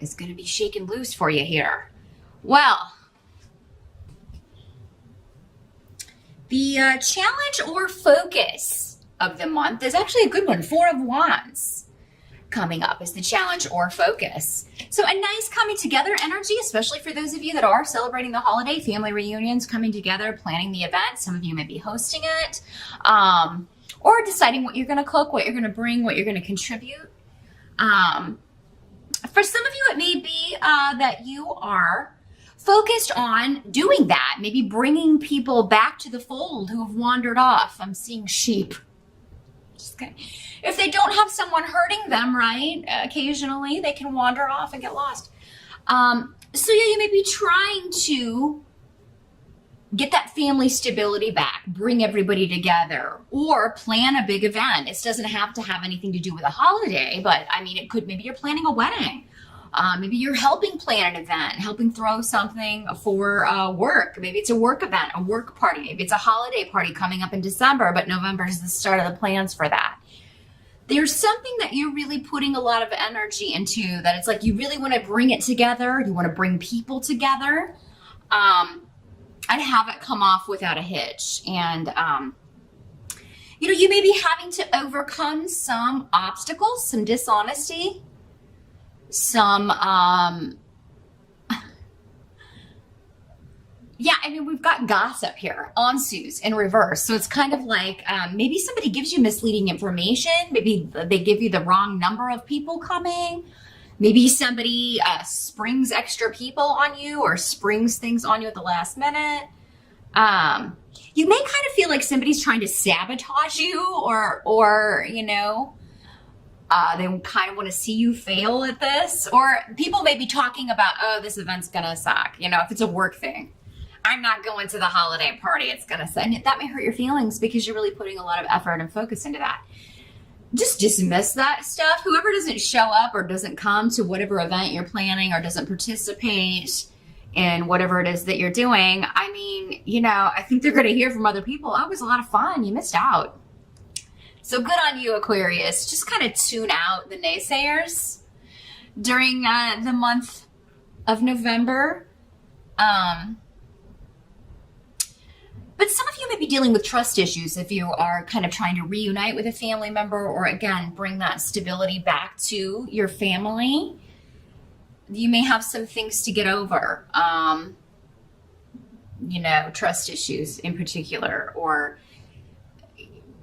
is going to be shaken loose for you here? Well, the challenge or focus of the month is actually a good one. 4 of Wands coming up is the challenge or focus. So a nice coming together energy, especially for those of you that are celebrating the holiday, family reunions, coming together, planning the event. Some of you may be hosting it, or deciding what you're going to cook, what you're going to bring, what you're going to contribute. For some of you, it may be that you are focused on doing that, maybe bringing people back to the fold who have wandered off. I'm seeing sheep. Just kidding. If they don't have someone herding them, right, occasionally they can wander off and get lost. So yeah, you may be trying to get that family stability back, bring everybody together, or plan a big event. It doesn't have to have anything to do with a holiday, but I mean, it could, maybe you're planning a wedding. Maybe you're helping plan an event, helping throw something for work. Maybe it's a work event, a work party. Maybe it's a holiday party coming up in December, but November is the start of the plans for that. There's something that you're really putting a lot of energy into, that it's like you really want to bring it together. You want to bring people together and have it come off without a hitch. And, you know, you may be having to overcome some obstacles, some dishonesty, some, yeah, I mean, we've got gossip here, ensues in reverse. So it's kind of like maybe somebody gives you misleading information. Maybe they give you the wrong number of people coming. Maybe somebody springs extra people on you or springs things on you at the last minute. You may kind of feel like somebody's trying to sabotage you, or you know, they kind of want to see you fail at this. Or people may be talking about, oh, this event's gonna suck. You know, if it's a work thing, I'm not going to the holiday party, it's gonna suck. And that may hurt your feelings because you're really putting a lot of effort and focus into that. Just dismiss that stuff. Whoever doesn't show up or doesn't come to whatever event you're planning or doesn't participate in whatever it is that you're doing, I mean, you know, I think they're going to hear from other people, oh, it was a lot of fun, you missed out. So good on you, Aquarius. Just kind of tune out the naysayers during the month of November. But some of you may be dealing with trust issues if you are kind of trying to reunite with a family member, or again, bring that stability back to your family. You may have some things to get over, you know, trust issues in particular, or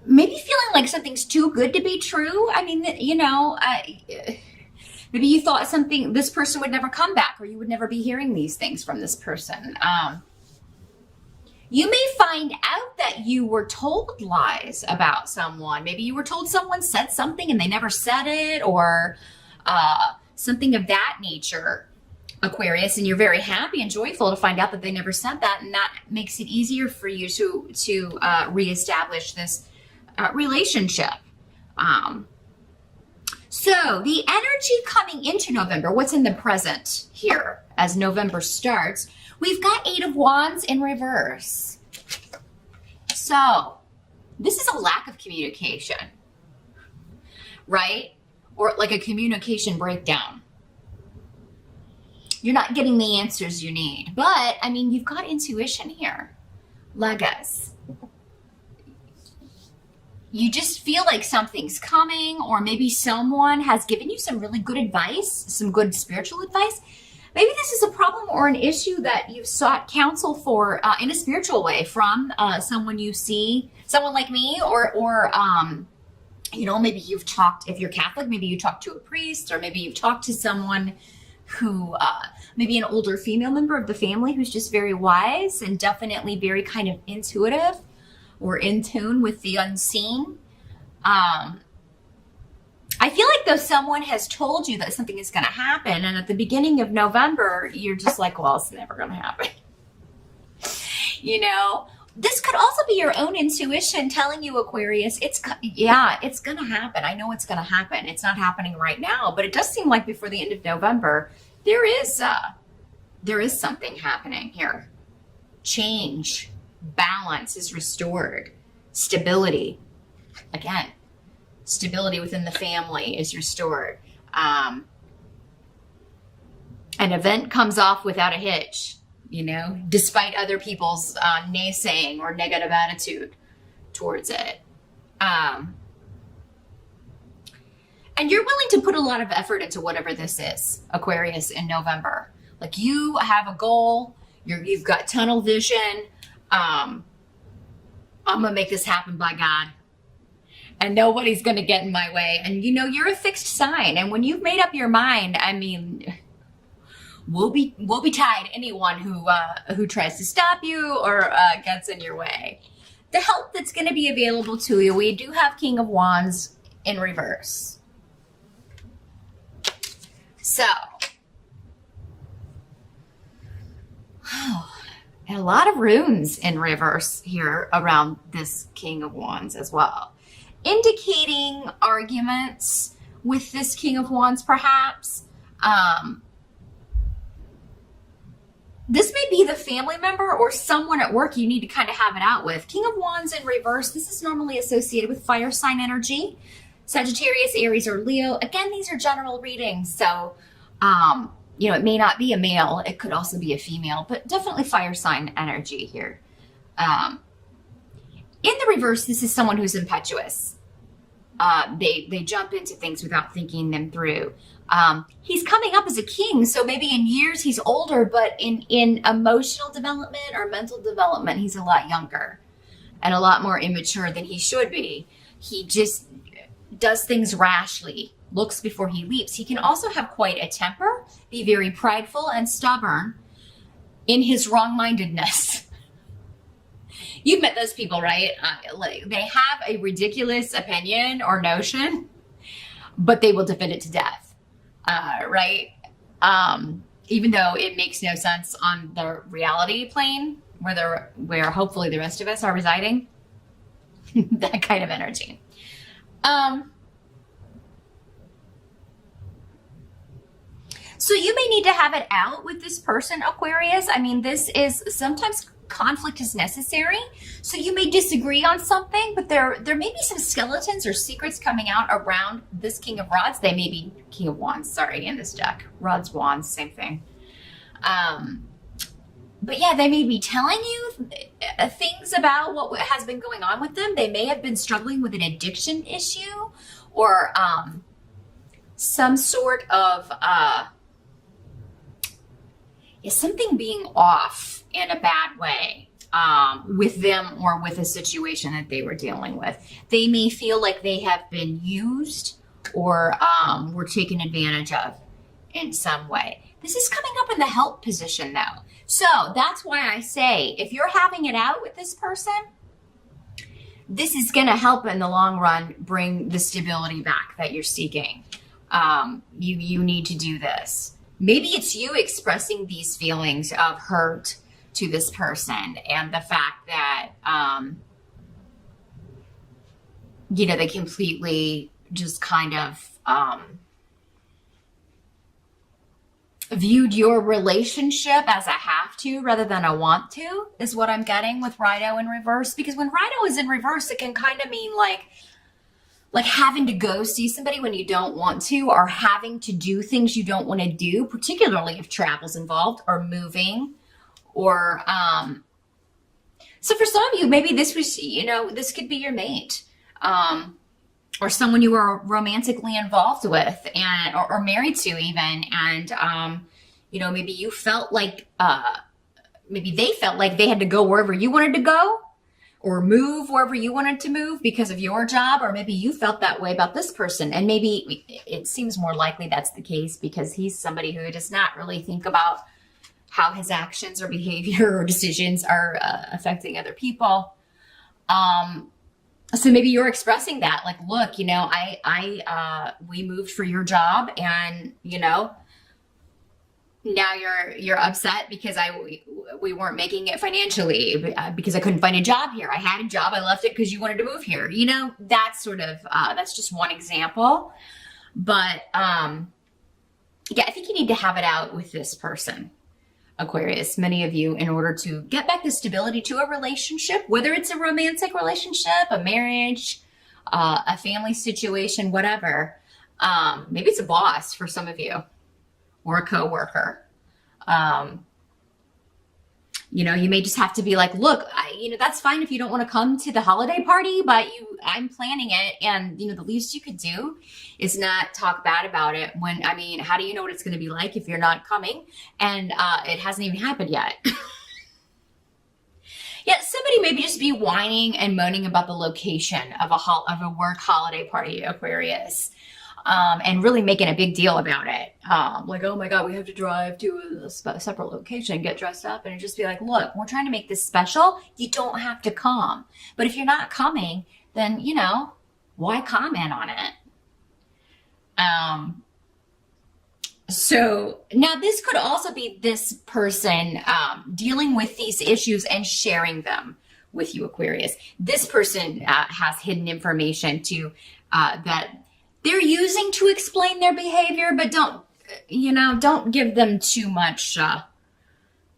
maybe feeling like something's too good to be true. I mean, you know, maybe you thought this person would never come back, or you would never be hearing these things from this person. You may find out that you were told lies about someone. Maybe you were told someone said something and they never said it, or something of that nature, Aquarius, and you're very happy and joyful to find out that they never said that, and that makes it easier for you to reestablish this relationship. So the energy coming into November, what's in the present here as November starts, we've got 8 of Wands in reverse. So this is a lack of communication, right? Or like a communication breakdown. You're not getting the answers you need. But, I mean, you've got intuition here. Legos. You just feel like something's coming, or maybe someone has given you some really good advice, some good spiritual advice. Maybe this is a problem or an issue that you've sought counsel for in a spiritual way from someone you see, someone like me, or you know, maybe you've talked, if you're Catholic, maybe you talked to a priest, or maybe you've talked to someone who, maybe an older female member of the family who's just very wise and definitely very kind of intuitive or in tune with the unseen. I feel like though someone has told you that something is going to happen, and at the beginning of November, you're just like, well, it's never going to happen. You know, this could also be your own intuition telling you, Aquarius, it's going to happen. I know it's going to happen. It's not happening right now, but it does seem like before the end of November, there is something happening here. Change, balance is restored, stability, again. Stability within the family is restored. An event comes off without a hitch, you know, despite other people's naysaying or negative attitude towards it. And you're willing to put a lot of effort into whatever this is, Aquarius, in November. Like, you have a goal, you've got tunnel vision. I'm going to make this happen, by God. And nobody's going to get in my way. And, you know, you're a fixed sign. And when you've made up your mind, I mean, we'll be tied. Anyone who tries to stop you or gets in your way. The help that's going to be available to you, we do have King of Wands in reverse. So, and a lot of runes in reverse here around this King of Wands as well, indicating arguments with this King of Wands, perhaps. This may be the family member or someone at work you need to kind of have it out with. King of Wands in reverse, this is normally associated with fire sign energy. Sagittarius, Aries, or Leo. Again, these are general readings, so you know, it may not be a male, it could also be a female, but definitely fire sign energy here. In the reverse, this is someone who's impetuous. They jump into things without thinking them through. He's coming up as a king, so maybe in years he's older, but in emotional development or mental development, he's a lot younger and a lot more immature than he should be. He just does things rashly, looks before he leaps. He can also have quite a temper, be very prideful and stubborn in his wrong-mindedness. You've met those people, right? Like, they have a ridiculous opinion or notion, but they will defend it to death, right? Even though it makes no sense on the reality plane where hopefully the rest of us are residing. That kind of energy. So you may need to have it out with this person, Aquarius. I mean, this is sometimes conflict is necessary. So you may disagree on something, but there may be some skeletons or secrets coming out around this King of Rods. They may be King of Wands, sorry, in this deck. Rods, Wands, same thing. But yeah, they may be telling you things about what has been going on with them. They may have been struggling with an addiction issue or some sort of something being off in a bad way with them or with a situation that they were dealing with. They may feel like they have been used or were taken advantage of in some way. This is coming up in the help position though. So that's why I say, if you're having it out with this person, this is going to help in the long run bring the stability back that you're seeking. You need to do this. Maybe it's you expressing these feelings of hurt to this person and the fact that, you know, they completely just kind of viewed your relationship as a have to rather than a want to, is what I'm getting with Rido in reverse. Because when Rido is in reverse, it can kind of mean like having to go see somebody when you don't want to, or having to do things you don't want to do, particularly if travel's involved or moving, or so for some of you, maybe this was, you know, this could be your mate, or someone you were romantically involved with and or married to even, and you know, maybe you felt like maybe they felt like they had to go wherever you wanted to go, or move wherever you wanted to move because of your job, or maybe you felt that way about this person. And maybe it seems more likely that's the case because he's somebody who does not really think about how his actions or behavior or decisions are affecting other people. So maybe you're expressing that, like, look, you know, we moved for your job, and, you know, now you're upset because we weren't making it financially because I couldn't find a job here. I had a job, I left it because you wanted to move here. You know, that's sort of that's just one example. But yeah, I think you need to have it out with this person, Aquarius, many of you, in order to get back the stability to a relationship, whether it's a romantic relationship, a marriage, a family situation, whatever. Maybe it's a boss for some of you, or a coworker. You know, you may just have to be like, look, that's fine if you don't want to come to the holiday party, but I'm planning it. And, the least you could do is not talk bad about it when, how do you know what it's going to be like if you're not coming? And it hasn't even happened yet. Yeah, somebody maybe just be whining and moaning about the location of a work holiday party, Aquarius. And really making a big deal about it. Like, oh my God, we have to drive to a separate location, get dressed up, and just be like, look, we're trying to make this special. You don't have to come. But if you're not coming, then, why comment on it? So now this could also be this person dealing with these issues and sharing them with you, Aquarius. This person has hidden information that they're using to explain their behavior, but don't give them too much,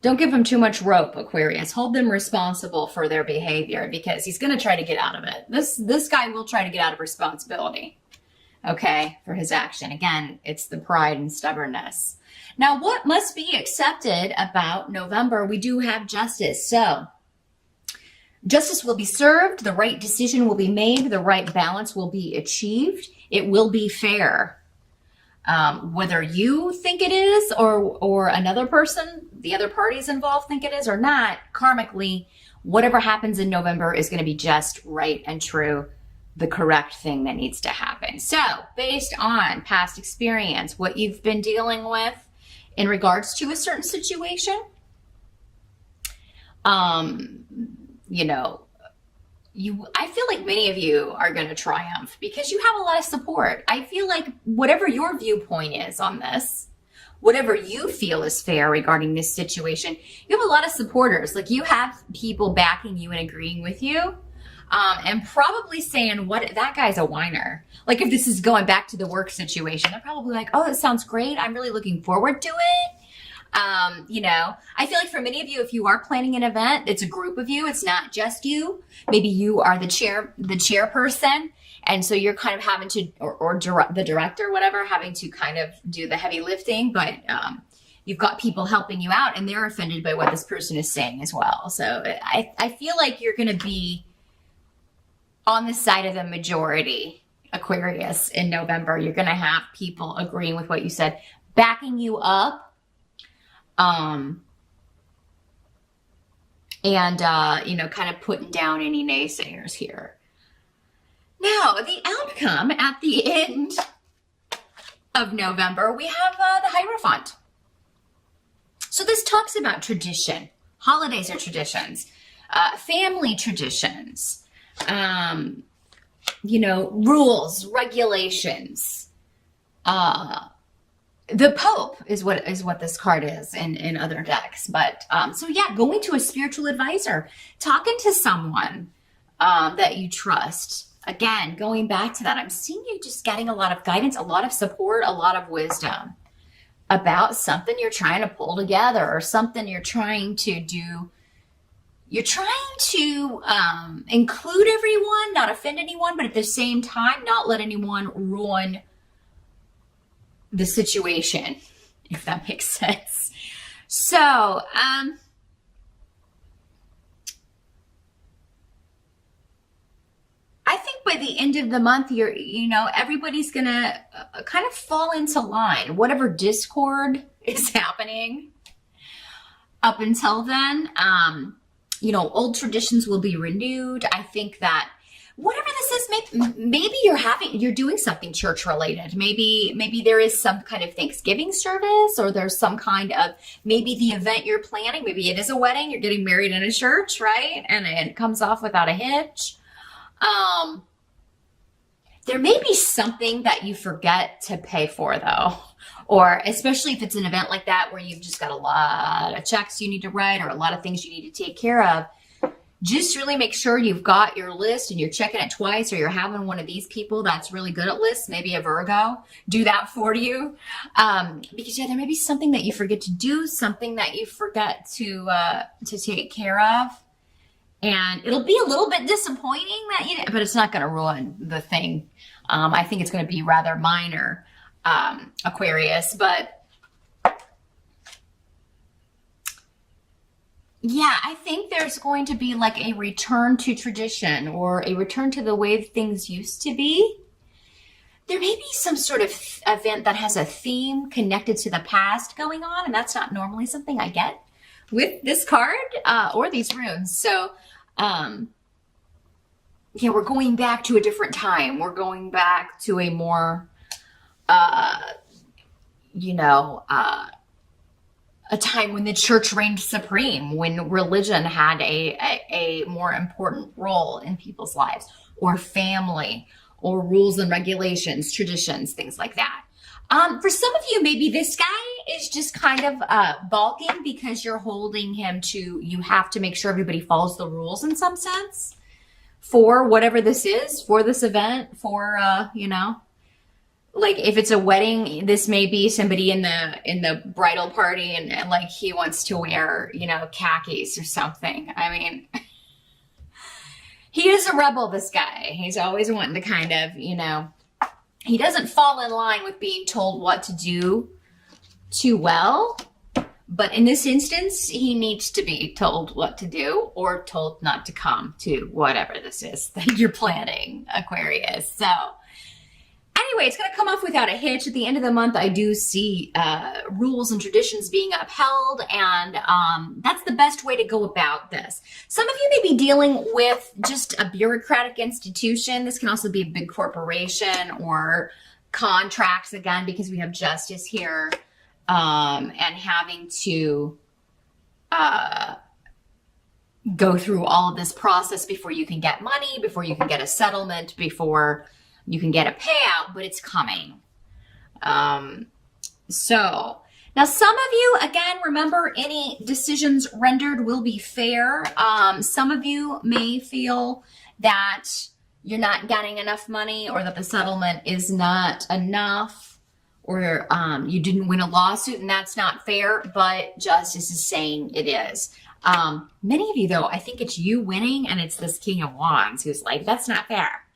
don't give them too much rope, Aquarius. Hold them responsible for their behavior because he's going to try to get out of it. This guy will try to get out of responsibility, okay, for his action. Again, it's the pride and stubbornness. Now, what must be accepted about November? We do have justice. So justice will be served, the right decision will be made, the right balance will be achieved. It will be fair. Whether you think it is or another person, the other parties involved think it is or not, karmically, whatever happens in November is going to be just right and true, the correct thing that needs to happen. So based on past experience, what you've been dealing with in regards to a certain situation, I feel like many of you are going to triumph because you have a lot of support. I feel like whatever your viewpoint is on this, whatever you feel is fair regarding this situation, you have a lot of supporters. Like you have people backing you and agreeing with you, and probably saying, "What? That guy's a whiner." Like if this is going back to the work situation, they're probably like, "Oh, that sounds great. I'm really looking forward to it." I feel like for many of you, if you are planning an event, it's a group of you. It's not just you. Maybe you are the chairperson. And so you're kind of having to, the director, whatever, having to kind of do the heavy lifting, but, you've got people helping you out and they're offended by what this person is saying as well. So I feel like you're going to be on the side of the majority, Aquarius, in November. You're going to have people agreeing with what you said, backing you up. Kind of putting down any naysayers here. Now, the outcome at the end of November, we have the Hierophant. So this talks about tradition. Holidays are traditions, family traditions, rules, regulations, the Pope is what this card is in other decks. But going to a spiritual advisor, talking to someone that you trust. Again, going back to that, I'm seeing you just getting a lot of guidance, a lot of support, a lot of wisdom about something you're trying to pull together or something you're trying to do. You're trying to include everyone, not offend anyone, but at the same time, not let anyone ruin the situation, if that makes sense. So, I think by the end of the month, everybody's gonna kind of fall into line. Whatever discord is happening up until then, old traditions will be renewed. I think that whatever this is, maybe you're doing something church related. Maybe there is some kind of Thanksgiving service, or there's some kind of, maybe the event you're planning, maybe it is a wedding, you're getting married in a church, right? And it comes off without a hitch. There may be something that you forget to pay for though, or especially if it's an event like that where you've just got a lot of checks you need to write or a lot of things you need to take care of. Just really make sure you've got your list and you're checking it twice, or you're having one of these people that's really good at lists, maybe a Virgo, do that for you. Because there may be something that you forget to do, something that you forget to take care of. And it'll be a little bit disappointing but it's not going to ruin the thing. I think it's going to be rather minor, Aquarius, but Yeah, I think there's going to be like a return to tradition or a return to the way things used to be. There may be some sort of event that has a theme connected to the past going on, and that's not normally something I get with this card or these runes. So, um, yeah, we're going back to a different time. We're going back to a more, uh, you know, a time when the church reigned supreme, when religion had a more important role in people's lives, or family, or rules and regulations, traditions, things like that. For some of you, maybe this guy is just kind of balking because you're holding him to, you have to make sure everybody follows the rules in some sense for whatever this is, for this event, for, like if it's a wedding, this may be somebody in the bridal party and like he wants to wear, khakis or something. I mean, he is a rebel, this guy. He's always wanting to kind of, he doesn't fall in line with being told what to do too well. But in this instance, he needs to be told what to do or told not to come to whatever this is that you're planning, Aquarius. So anyway, it's going to come off without a hitch. At the end of the month, I do see rules and traditions being upheld, and that's the best way to go about this. Some of you may be dealing with just a bureaucratic institution. This can also be a big corporation or contracts, again, because we have justice here, and having to go through all of this process before you can get money, before you can get a settlement, before you can get a payout, but it's coming. So now some of you, again, remember any decisions rendered will be fair. Some of you may feel that you're not getting enough money or that the settlement is not enough or you didn't win a lawsuit and that's not fair, but justice is saying it is. Many of you though, I think it's you winning and it's this King of Wands who's like, that's not fair.